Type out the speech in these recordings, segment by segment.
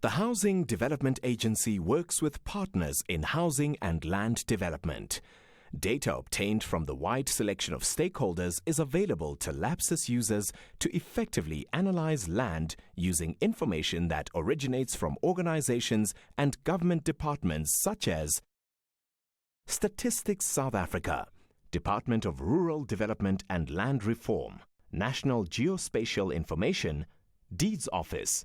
The Housing Development Agency works with partners in housing and land development. Data obtained from the wide selection of stakeholders is available to LAPSIS users to effectively analyze land using information that originates from organizations and government departments such as Statistics South Africa, Department of Rural Development and Land Reform, National Geospatial Information, Deeds Office,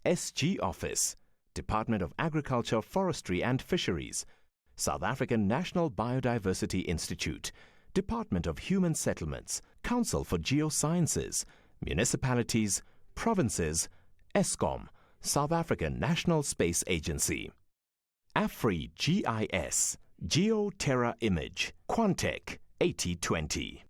SG Office, Department of Agriculture, Forestry and Fisheries, South African National Biodiversity Institute, Department of Human Settlements, Council for Geosciences, municipalities, provinces, Eskom, South African National Space Agency, AFRI GIS, GeoTerra Image, Quantec 8020.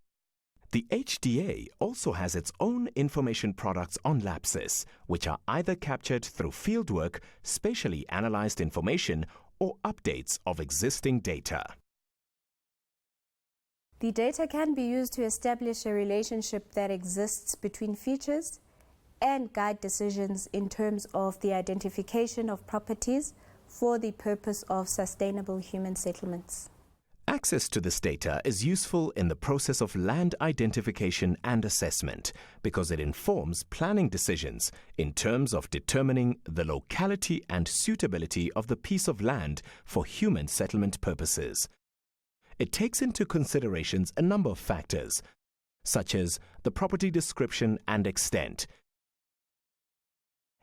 The HDA also has its own information products on LAPSIS, which are either captured through fieldwork, spatially analyzed information, or updates of existing data. The data can be used to establish a relationship that exists between features and guide decisions in terms of the identification of properties for the purpose of sustainable human settlements. Access to this data is useful in the process of land identification and assessment because it informs planning decisions in terms of determining the locality and suitability of the piece of land for human settlement purposes. It takes into considerations a number of factors, such as the property description and extent,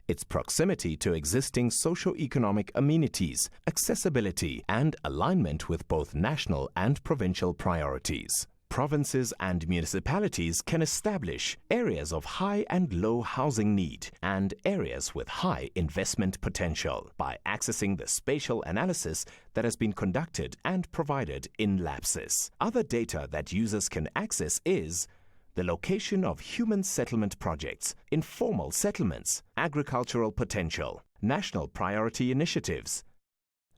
its proximity to existing socio-economic amenities, accessibility, and alignment with both national and provincial priorities. Provinces and municipalities can establish areas of high and low housing need and areas with high investment potential by accessing the spatial analysis that has been conducted and provided in LAPSIS. Other data that users can access is the location of human settlement projects, informal settlements, agricultural potential, national priority initiatives,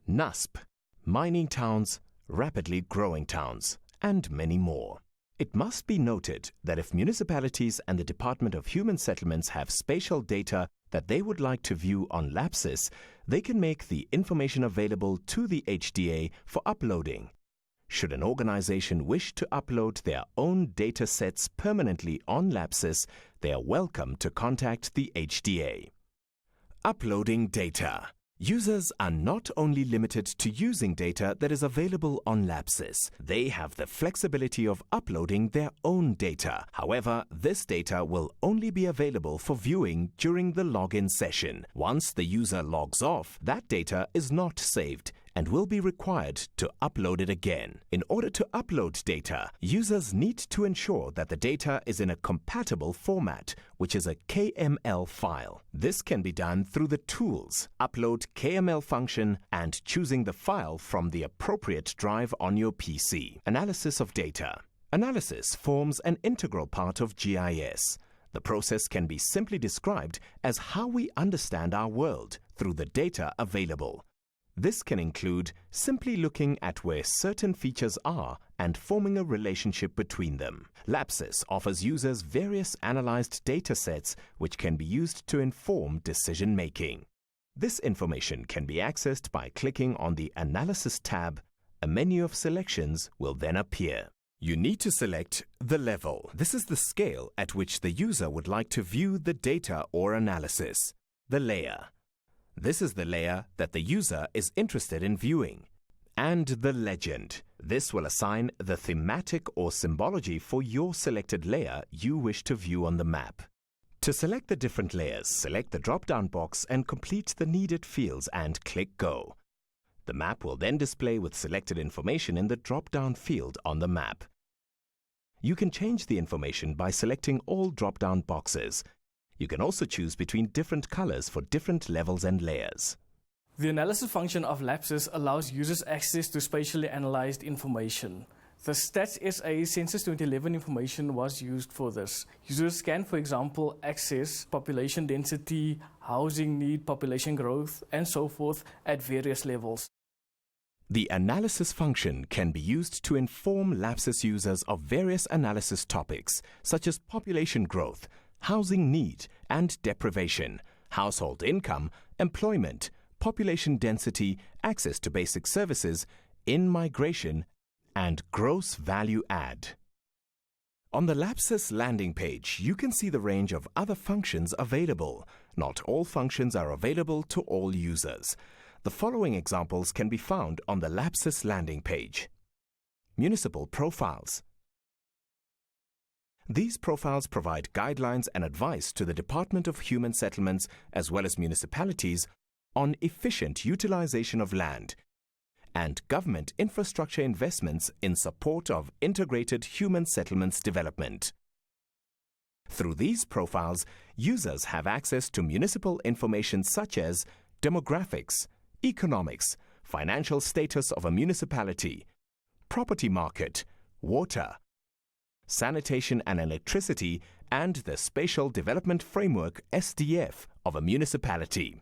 NUSP, mining towns, rapidly growing towns, and many more. It must be noted that if municipalities and the Department of Human Settlements have spatial data that they would like to view on LAPSIS, they can make the information available to the HDA for uploading. Should an organization wish to upload their own data sets permanently on LAPSIS, they are welcome to contact the HDA. Uploading data. Users are not only limited to using data that is available on LAPSIS, they have the flexibility of uploading their own data. However, this data will only be available for viewing during the login session. Once the user logs off, that data is not saved and will be required to upload it again. In order to upload data, users need to ensure that the data is in a compatible format, which is a KML file. This can be done through the Tools, Upload KML function and choosing the file from the appropriate drive on your PC. Analysis of data. Analysis forms an integral part of GIS. The process can be simply described as how we understand our world through the data available. This can include simply looking at where certain features are and forming a relationship between them. LAPSIS offers users various analyzed data sets which can be used to inform decision-making. This information can be accessed by clicking on the Analysis tab. A menu of selections will then appear. You need to select the level. This is the scale at which the user would like to view the data or analysis. The layer. This is the layer that the user is interested in viewing. And the legend. This will assign the thematic or symbology for your selected layer you wish to view on the map. To select the different layers, select the drop-down box and complete the needed fields and click Go. The map will then display with selected information in the drop-down field on the map. You can change the information by selecting all drop-down boxes. You can also choose between different colors for different levels and layers. The analysis function of LAPSIS allows users access to spatially analyzed information. The Stats SA Census 2011 information was used for this. Users can, for example, access population density, housing need, population growth, and so forth at various levels. The analysis function can be used to inform LAPSIS users of various analysis topics, such as population growth, housing need and deprivation, household income, employment, population density, access to basic services, in-migration, and gross value add. On the LAPSIS landing page, you can see the range of other functions available. Not all functions are available to all users. The following examples can be found on the LAPSIS landing page. Municipal profiles. These profiles provide guidelines and advice to the Department of Human Settlements as well as municipalities on efficient utilization of land and government infrastructure investments in support of integrated human settlements development. Through these profiles, users have access to municipal information such as demographics, economics, financial status of a municipality, property market, water, sanitation and electricity, and the Spatial Development Framework (SDF) of a municipality.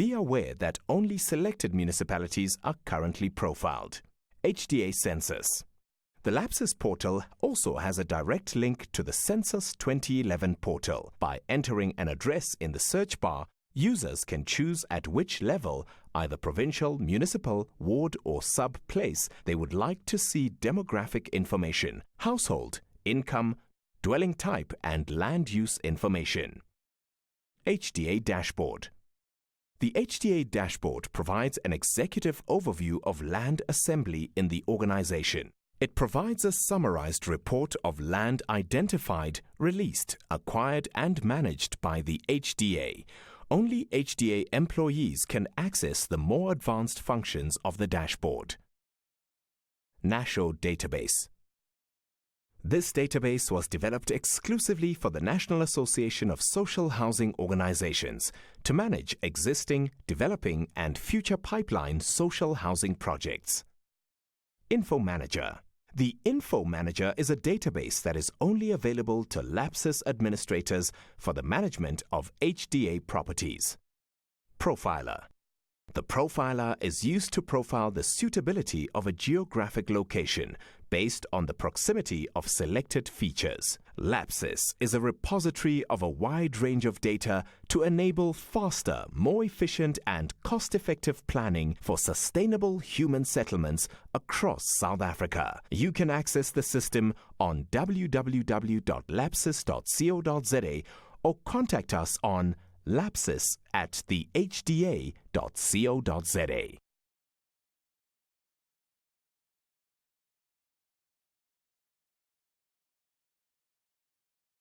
Be aware that only selected municipalities are currently profiled. HDA Census. The LAPSIS portal also has a direct link to the Census 2011 portal. By entering an address in the search bar, users can choose at which level, either provincial, municipal, ward or sub-place, they would like to see demographic information, household, income, dwelling type and land use information. HDA Dashboard. The HDA Dashboard provides an executive overview of land assembly in the organization. It provides a summarized report of land identified, released, acquired and managed by the HDA. Only HDA employees can access the more advanced functions of the dashboard. NASHO Database. This database was developed exclusively for the National Association of Social Housing Organizations to manage existing, developing and future pipeline social housing projects. Info Manager. The Info Manager is a database that is only available to LAPSIS administrators for the management of HDA properties. Profiler. The profiler is used to profile the suitability of a geographic location based on the proximity of selected features. LAPSIS is a repository of a wide range of data to enable faster, more efficient and cost-effective planning for sustainable human settlements across South Africa. You can access the system on www.lapsis.co.za or contact us on lapsis@thehda.co.za.